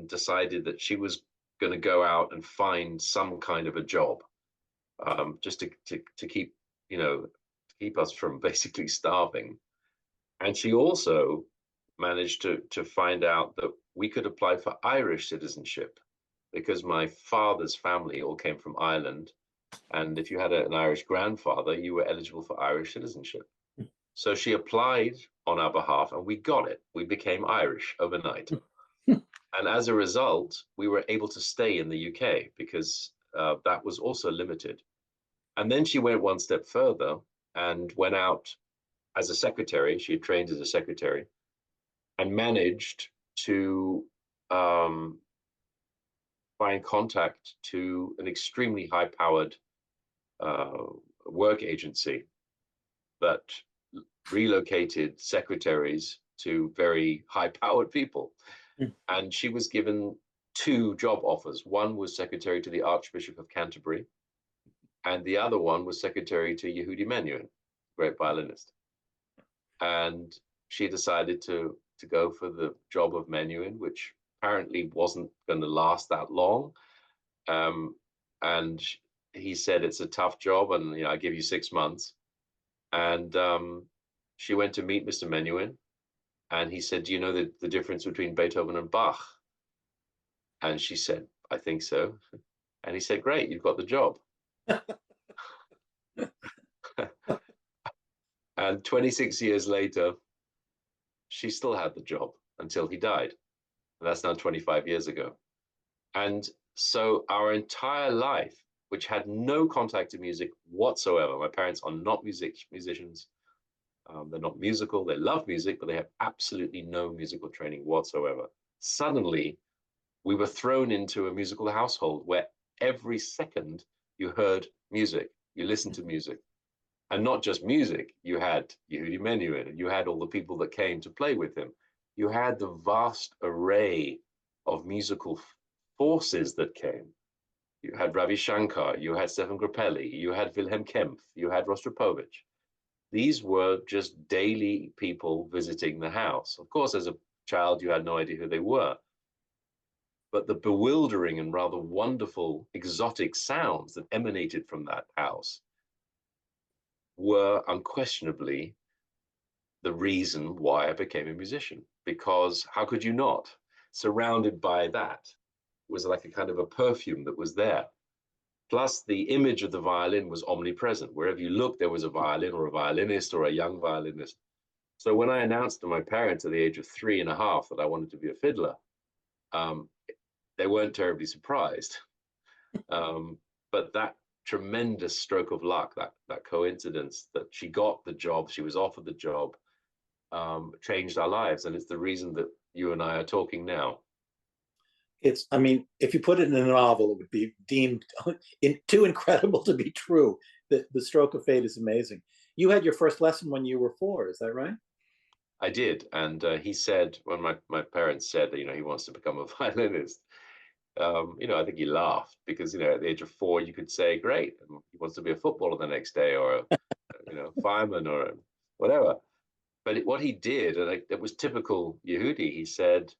decided that she was going to go out and find some kind of a job, just to keep, keep us from basically starving. And she also managed to find out that we could apply for Irish citizenship, because my father's family all came from Ireland. And if you had an Irish grandfather, you were eligible for Irish citizenship. So she applied on our behalf and we got it. We became Irish overnight. And as a result, we were able to stay in the UK because that was also limited. And then she went one step further and went out as a secretary. She had trained as a secretary and managed to find contact to an extremely high-powered work agency that relocated secretaries to very high-powered people. Mm. And she was given 2 job offers. One was secretary to the Archbishop of Canterbury, and the other one was secretary to Yehudi Menuhin, great violinist. And she decided to go for the job of Menuhin, which apparently wasn't going to last that long. And he said, it's a tough job, and I give you 6 months. And she went to meet Mr. Menuhin, and he said, do you know the difference between Beethoven and Bach? And she said, I think so. And he said, great, you've got the job. And 26 years later, she still had the job until he died. And that's now 25 years ago. And so our entire life, which had no contact to music whatsoever, my parents are not musicians. They're not musical. They love music, but they have absolutely no musical training whatsoever. Suddenly, we were thrown into a musical household where every second you heard music, you listened to music. And not just music, you had Yehudi Menuhin, you had all the people that came to play with him. You had the vast array of musical forces that came. You had Ravi Shankar, you had Stefan Grappelli, you had Wilhelm Kempff, you had Rostropovich. These were just daily people visiting the house. Of course, as a child, you had no idea who they were. But the bewildering and rather wonderful exotic sounds that emanated from that house were unquestionably the reason why I became a musician. Because how could you not? Surrounded by that was like a kind of a perfume that was there. Plus, the image of the violin was omnipresent. Wherever you looked, there was a violin or a violinist or a young violinist. So when I announced to my parents at the age of 3.5 that I wanted to be a fiddler, they weren't terribly surprised. But that tremendous stroke of luck, that coincidence that she got the job, she was offered the job, changed our lives. And it's the reason that you and I are talking now. I mean, if you put it in a novel, it would be deemed too incredible to be true. The stroke of fate is amazing. You had your first lesson when you were 4, is that right? I did. And he said, when my parents said that, he wants to become a violinist, I think he laughed because, at the age of 4, you could say, great, he wants to be a footballer the next day or a fireman or whatever. But what he did, and it was typical Yehudi, he said,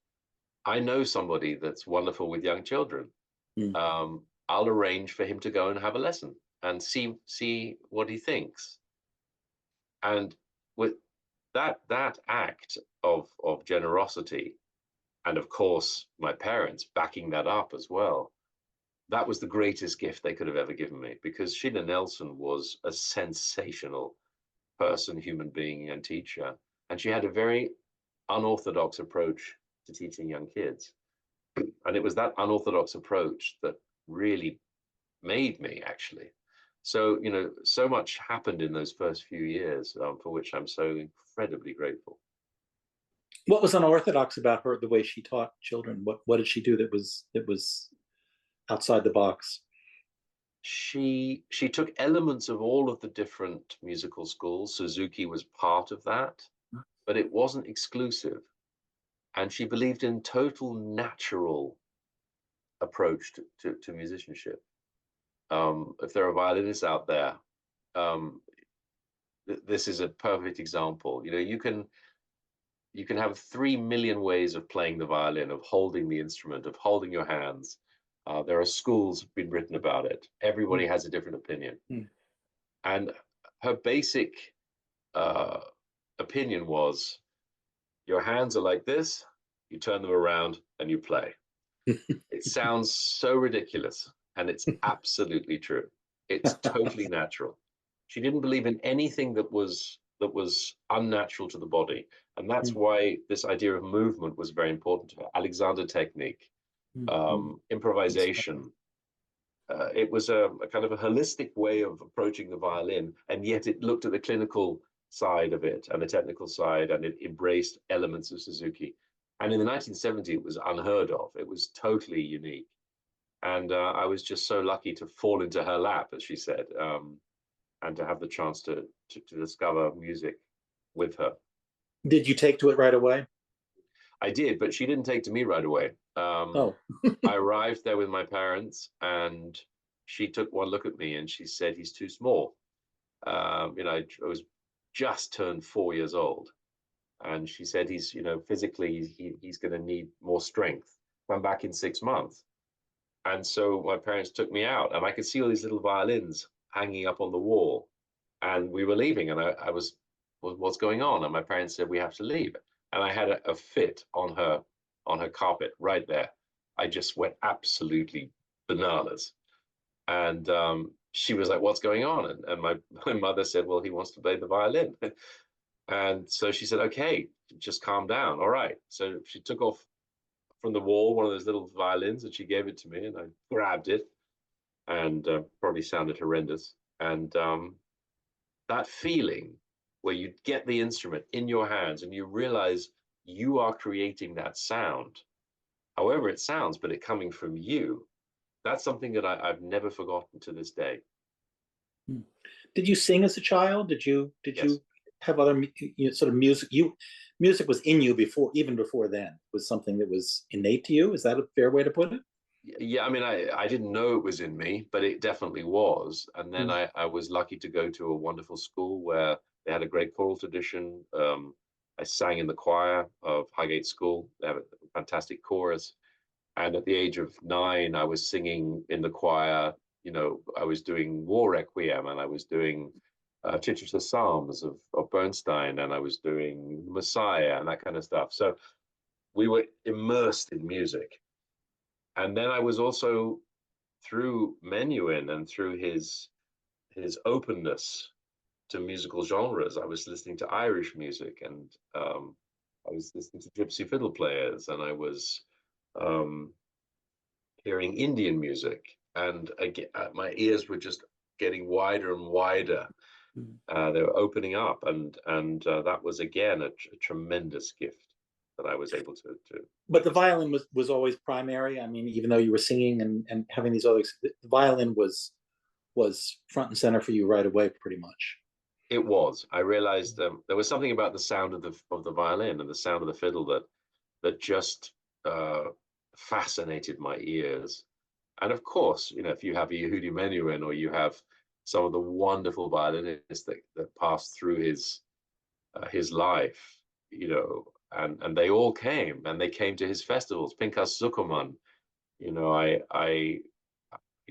I know somebody that's wonderful with young children. Mm. I'll arrange for him to go and have a lesson and see what he thinks. And with that act of generosity, and of course my parents backing that up as well, that was the greatest gift they could have ever given me, because Sheila Nelson was a sensational person, human being, and teacher. And she had a very unorthodox approach to teaching young kids. And it was that unorthodox approach that really made me, actually. So, so much happened in those first few years, for which I'm so incredibly grateful. What was unorthodox about her, the way she taught children? What did she do that was outside the box? She took elements of all of the different musical schools. Suzuki was part of that, but it wasn't exclusive. And she believed in total natural approach to musicianship. If there are violinists out there, this is a perfect example. You can have 3 million ways of playing the violin, of holding the instrument, of holding your hands. There are schools have been written about it. Everybody has a different opinion. And her basic opinion was, your hands are like this, you turn them around and you play. It sounds so ridiculous, and it's absolutely true. It's totally natural. She didn't believe in anything that was unnatural to the body. And that's why this idea of movement was very important to her. Alexander technique, improvisation. It was a kind of a holistic way of approaching the violin, and yet it looked at the clinical side of it and the technical side, and it embraced elements of Suzuki. And in the 1970s, it was unheard of. It was totally unique. And I was just so lucky to fall into her lap, as she said, and to have the chance to discover music with her. Did you take to it right away? I did, but she didn't take to me right away. I arrived there with my parents, and she took one look at me and she said, he's too small. I was just turned 4 years old. And she said, he's, physically, he's going to need more strength. Come back in 6 months. And so my parents took me out, and I could see all these little violins hanging up on the wall. And we were leaving, and I was, what's going on? And my parents said, we have to leave. And I had a fit on her carpet right there. I just went absolutely bananas. And she was like, what's going on? And my mother said, well, he wants to play the violin. And so she said, okay, just calm down. All right. So she took off from the wall one of those little violins, and she gave it to me, and I grabbed it, and probably sounded horrendous. And that feeling where you get the instrument in your hands and you realize you are creating that sound, however it sounds, but it coming from you, that's something that I've never forgotten to this day. Did you sing as a child? Did you have other sort of music? Music was in you even before then. It was something that was innate to you. Is that a fair way to put it? Yeah, I mean, I didn't know it was in me, but it definitely was. And then I was lucky to go to a wonderful school where they had a great choral tradition. I sang in the choir of Highgate School. They have a fantastic chorus. And at the age of 9, I was singing in the choir. I was doing War Requiem, and I was doing Chichester Psalms of Bernstein, and I was doing Messiah and that kind of stuff. So we were immersed in music. And then I was also, through Menuhin and through his openness to musical genres, I was listening to Irish music, and I was listening to gypsy fiddle players, and I was hearing Indian music, and again, my ears were just getting wider and wider. They were opening up, and that was again a tremendous gift that I was able to. But the violin was always primary. I mean, even though you were singing and having these other, the violin was front and center for you right away, pretty much. It was. I realized there was something about the sound of the violin and the sound of the fiddle that just fascinated my ears. And of course, if you have a Yehudi Menuhin, or you have some of the wonderful violinists that passed through his life, you know, and they all came, and they came to his festivals. Pinchas Zuckerman, you know, I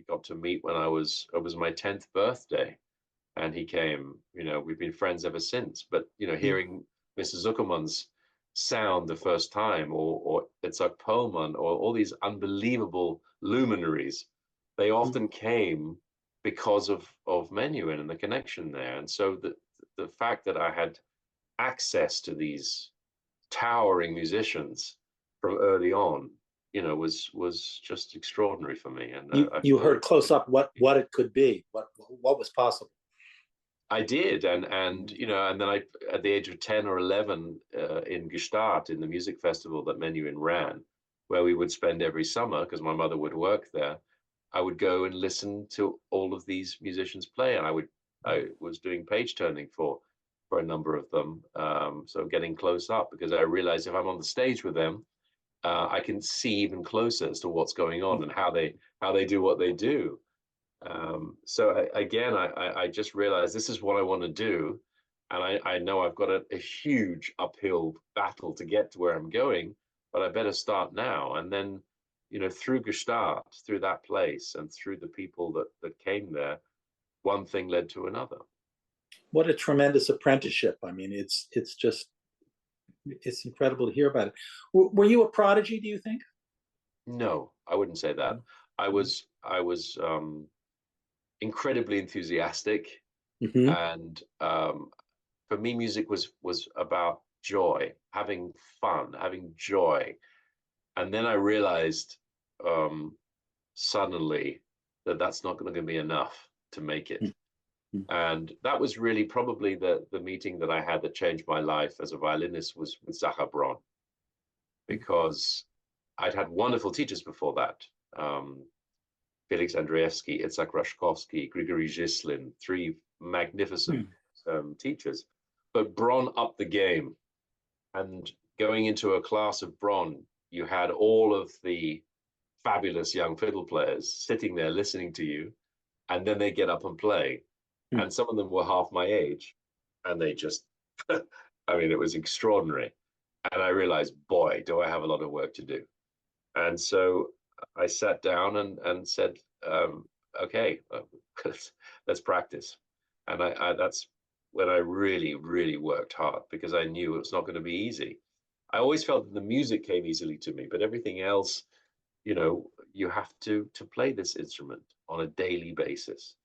got to meet when it was my 10th birthday, and he came. You know, we've been friends ever since. But you know, hearing Mr. Zuckerman's sound the first time, or Itzhak Perlman, or all these unbelievable luminaries, they often came because of Menuhin and the connection there. And so the fact that I had access to these towering musicians from early on, you know, was just extraordinary for me. And you heard close up what it could be, what was possible. I did, and you know, and then I, at the age of 10 or 11, in Gstaad, in the music festival that Menuhin ran, where we would spend every summer because my mother would work there, I would go and listen to all of these musicians play, and I was doing page turning for a number of them, so getting close up, because I realized if I'm on the stage with them, I can see even closer as to what's going on and how they do what they do. So I just realized this is what I want to do, and I know I've got a huge uphill battle to get to where I'm going, but I better start now. And then, you know, through Gestalt, through that place, and through the people that came there, one thing led to another. What a tremendous apprenticeship! I mean, it's incredible to hear about it. Were you a prodigy, do you think? No, I wouldn't say that. I was incredibly enthusiastic, and for me, music was about joy, having fun, having joy. And then I realized suddenly that that's not going to be enough to make it. And that was really probably the meeting that I had that changed my life as a violinist, was with Zaha Bron, because I'd had wonderful teachers before that. Felix Andreevsky, Itzhak Rashkovsky, Grigory Zhislin, three magnificent teachers. But Bron upped the game. And going into a class of Bron, you had all of the fabulous young fiddle players sitting there listening to you, and then they get up and play. And some of them were half my age, and they just, I mean, it was extraordinary. And I realized, boy, do I have a lot of work to do. And so I sat down and said, okay, let's practice. And that's when I really, really worked hard, because I knew it was not going to be easy. I always felt that the music came easily to me, but everything else, you know, you have to play this instrument on a daily basis.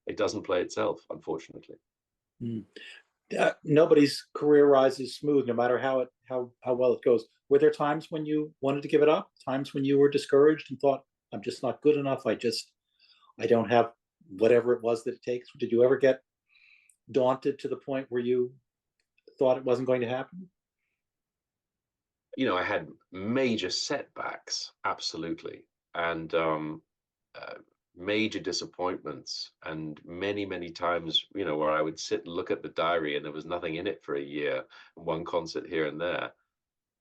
It doesn't play itself, unfortunately. Nobody's career rise is smooth, no matter how well it goes. Were there times when you wanted to give it up? Times when you were discouraged and thought, I'm just not good enough. I don't have whatever it was that it takes. Did you ever get daunted to the point where you thought it wasn't going to happen? You know, I had major setbacks, absolutely, and major disappointments, and many times, you know, where I would sit and look at the diary and there was nothing in it for a year, one concert here and there.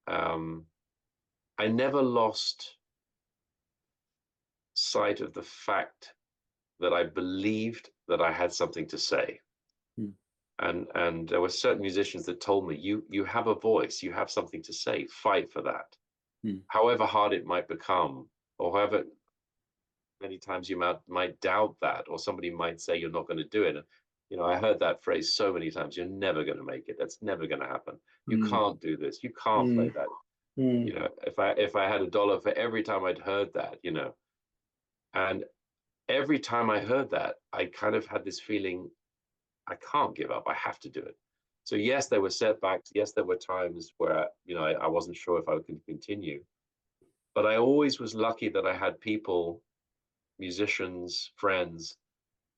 I never lost sight of the fact that I believed that I had something to say. And there were certain musicians that told me, you have a voice, you have something to say, fight for that. However hard it might become, or however many times you might doubt that, or somebody might say you're not going to do it. You know, I heard that phrase so many times: you're never going to make it. That's never going to happen. You can't do this. You can't play that. You know, if I had $1 for every time I'd heard that, you know, and every time I heard that, I kind of had this feeling, I can't give up. I have to do it. So yes, there were setbacks. Yes, there were times where, you know, I wasn't sure if I could continue, but I always was lucky that I had people, musicians, friends,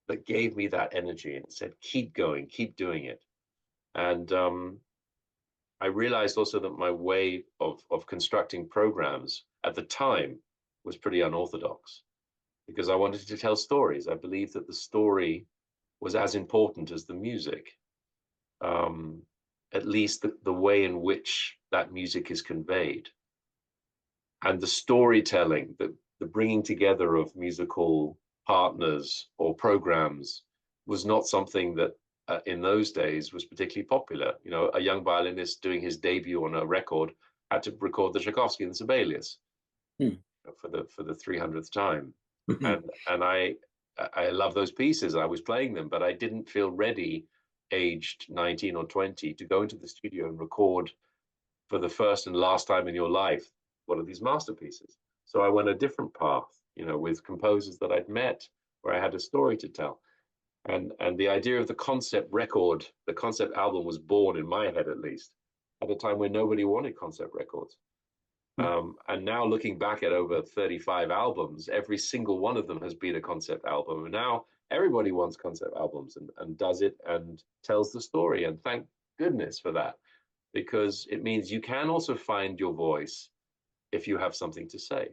that gave me that energy and said, keep going, keep doing it. And I realized also that my way of constructing programs at the time was pretty unorthodox, because I wanted to tell stories. I believed that the story was as important as the music, at least the way in which that music is conveyed. And the storytelling, the bringing together of musical partners or programs was not something that in those days was particularly popular. You know, a young violinist doing his debut on a record had to record the Tchaikovsky and the Sibelius for the 300th time. And I love those pieces. I was playing them, but I didn't feel ready, aged 19 or 20, to go into the studio and record for the first and last time in your life one of these masterpieces. So I went a different path, you know, with composers that I'd met where I had a story to tell. And the idea of the concept record, the concept album, was born in my head, at least, at a time when nobody wanted concept records. And now looking back at over 35 albums, every single one of them has been a concept album. And now everybody wants concept albums and does it and tells the story. And thank goodness for that, because it means you can also find your voice if you have something to say.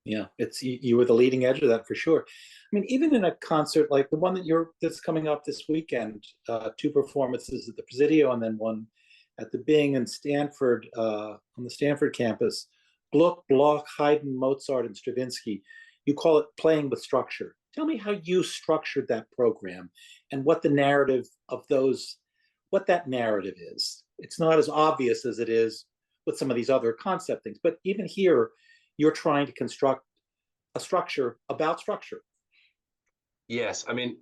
Yeah, it's you were the leading edge of that for sure. I mean, even in a concert like the one that's coming up this weekend, 2 performances at the Presidio and then one at the Bing in Stanford, on the Stanford campus, Gluck, Bloch, Haydn, Mozart, and Stravinsky. You call it playing with structure. Tell me how you structured that program and what the narrative of those, what that narrative is. It's not as obvious as it is with some of these other concept things, but even here, you're trying to construct a structure about structure. Yes, I mean,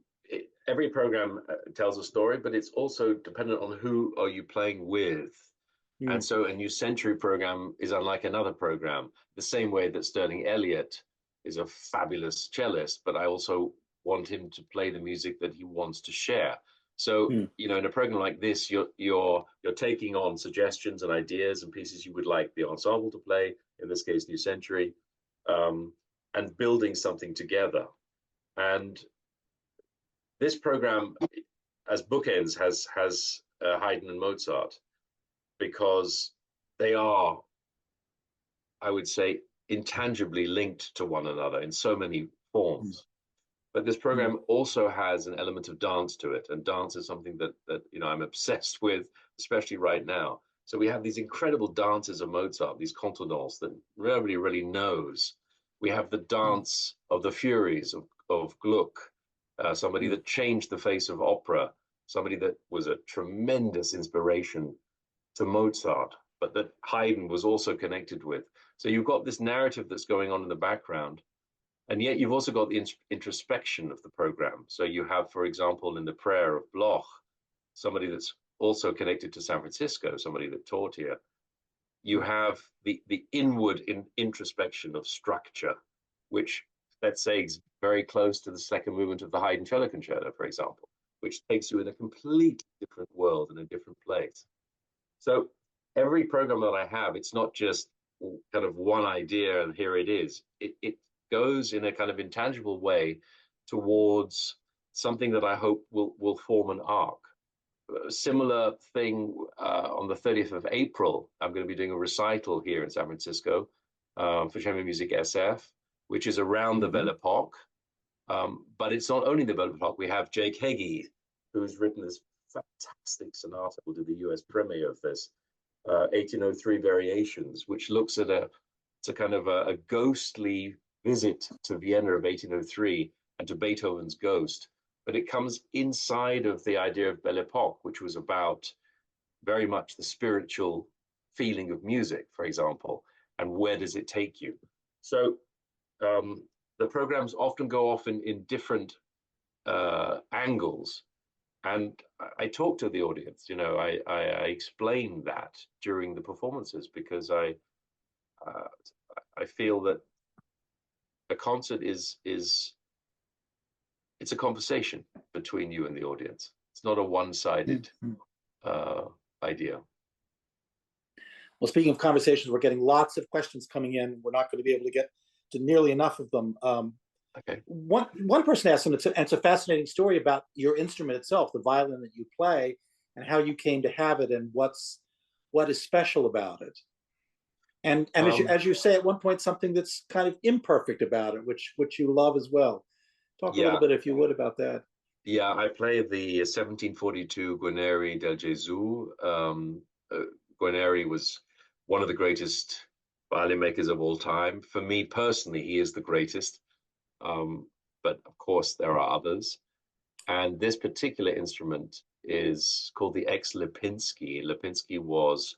every program tells a story, but it's also dependent on who are you playing with. And so a New Century program is unlike another program, the same way that Sterling Elliott is a fabulous cellist, but I also want him to play the music that he wants to share. So, you know, in a program like this, you're taking on suggestions and ideas and pieces you would like the ensemble to play, in this case, New Century, and building something together. And this program, as bookends, has Haydn and Mozart, because they are, I would say, intangibly linked to one another in so many forms. But this program also has an element of dance to it, and dance is something that you know I'm obsessed with, especially right now. So we have these incredible dances of Mozart, these contournants that nobody really knows. We have the dance of the Furies of Gluck, somebody that changed the face of opera, somebody that was a tremendous inspiration to Mozart, but that Haydn was also connected with. So you've got this narrative that's going on in the background. And yet you've also got the introspection of the program. So you have, for example, in the prayer of Bloch, somebody that's also connected to San Francisco, somebody that taught here. You have the inward introspection of structure, which, let's say, is very close to the second movement of the Haydn Cello Concerto, for example, which takes you in a completely different world and a different place. So every program that I have, it's not just kind of one idea and here it is. It goes in a kind of intangible way towards something that I hope will form an arc. A similar thing on the 30th of April, I'm going to be doing a recital here in San Francisco for Chamber Music SF, which is around the Belle Epoque. But it's not only the Belle Epoque. We have Jake Heggie, who's written this fantastic sonata. We'll do the US premiere of this, 1803 Variations, which looks at it's a kind of a ghostly visit to Vienna of 1803 and to Beethoven's Ghost, but it comes inside of the idea of Belle Epoque, which was about very much the spiritual feeling of music, for example, and where does it take you? So the programs often go off in different angles, and I talk to the audience, you know, I explain that during the performances, because I feel that a concert is it's a conversation between you and the audience. It's not a one-sided idea. Well, speaking of conversations, we're getting lots of questions coming in. We're not going to be able to get to nearly enough of them. Okay. One person asked, and it's a fascinating story about your instrument itself, the violin that you play, and how you came to have it, and what is special about it. And as you say at one point, something that's kind of imperfect about it, which you love as well. Talk a little bit, if you would, about that. Yeah, I play the 1742 Guarneri del Gesù. Guarneri was one of the greatest violin makers of all time. For me personally, he is the greatest. But of course, there are others. And this particular instrument is called the ex-Lipinski. Lipinski was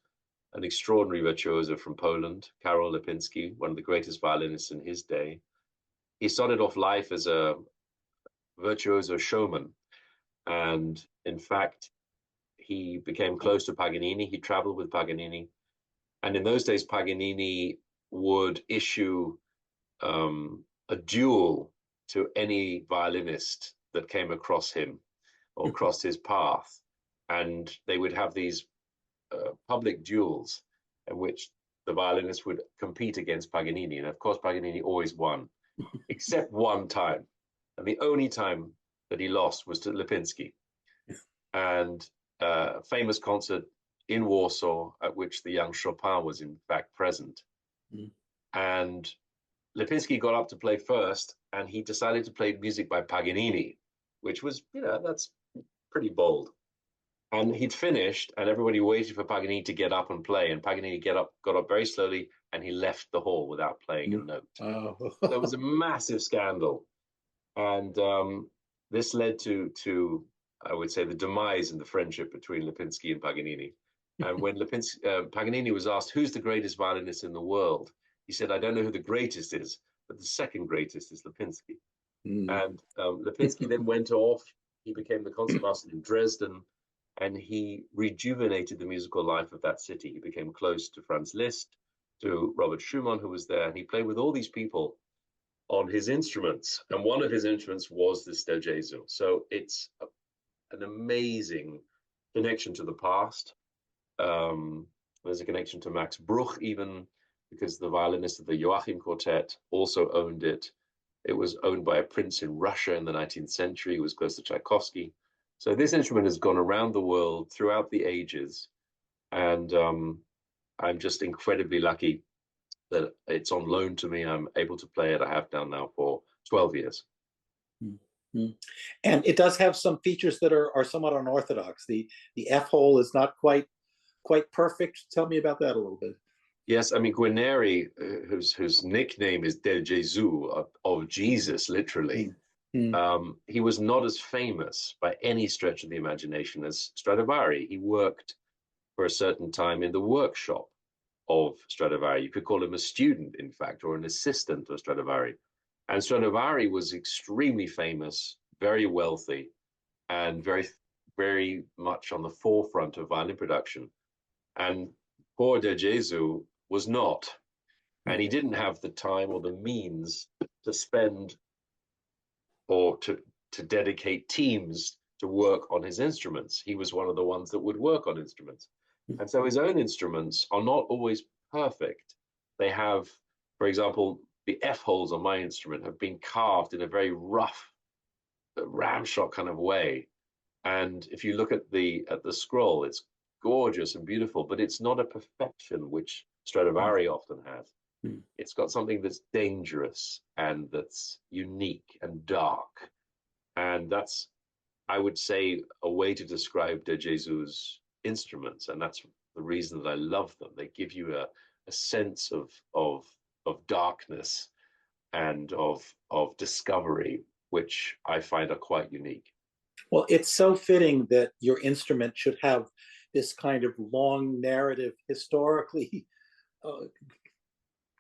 an extraordinary virtuoso from Poland, Karol Lipinski, one of the greatest violinists in his day. He started off life as a virtuoso showman. And in fact, he became close to Paganini. He traveled with Paganini. And in those days, Paganini would issue a duel to any violinist that came across him or crossed his path. And they would have these public duels in which the violinist would compete against Paganini. And of course, Paganini always won, except one time. And the only time that he lost was to Lipinski. And a famous concert in Warsaw at which the young Chopin was in fact present. And Lipinski got up to play first, and he decided to play music by Paganini, which was, that's pretty bold. And he'd finished, and everybody waited for Paganini to get up and play. And Paganini got up very slowly, and he left the hall without playing a note. Oh. So it was a massive scandal. And this led to, I would say, the demise in the friendship between Lipinski and Paganini. And when Paganini was asked, who's the greatest violinist in the world? He said, I don't know who the greatest is, but the second greatest is Lipinski. And Lipinski then went off. He became the concertmaster in Dresden, and he rejuvenated the musical life of that city. He became close to Franz Liszt, to Robert Schumann, who was there, and he played with all these people on his instruments. And one of his instruments was this Del Gesù. So it's an amazing connection to the past. There's a connection to Max Bruch even, because the violinist of the Joachim Quartet also owned it. It was owned by a prince in Russia in the 19th century. It was close to Tchaikovsky. So this instrument has gone around the world throughout the ages. And I'm just incredibly lucky that it's on loan to me. I'm able to play it. I have done now for 12 years. And it does have some features that are somewhat unorthodox. The F hole is not quite perfect. Tell me about that a little bit. Yes, I mean, Guarneri, whose nickname is Del Gesù, of Jesus, literally, he was not as famous by any stretch of the imagination as Stradivari. He worked for a certain time in the workshop of Stradivari. You could call him a student, in fact, or an assistant of Stradivari. And Stradivari was extremely famous, very wealthy, and very, very much on the forefront of violin production. And poor Del Gesù was not. And he didn't have the time or the means to spend or to dedicate teams to work on his instruments. He was one of the ones that would work on instruments. And so his own instruments are not always perfect. They have, for example, the F holes on my instrument have been carved in a very rough, ramshot kind of way. And if you look at the scroll, it's gorgeous and beautiful, but it's not a perfection which Stradivari often has. It's got something that's dangerous and that's unique and dark. And that's, I would say, a way to describe Del Gesù's instruments. And that's the reason that I love them. They give you a sense of darkness and of discovery, which I find are quite unique. Well, it's so fitting that your instrument should have this kind of long narrative, historically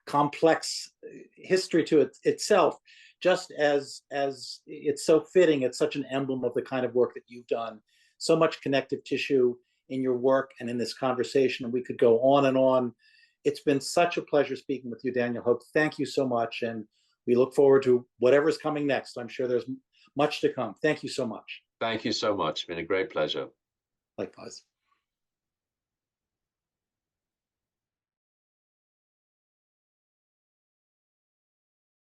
complex history to itself, just as it's so fitting. It's such an emblem of the kind of work that you've done. So much connective tissue in your work and in this conversation, and we could go on and on. It's been such a pleasure speaking with you, Daniel Hope. Thank you so much, and we look forward to whatever's coming next. I'm sure there's much to come. Thank you so much. Thank you so much. It's been a great pleasure. Likewise.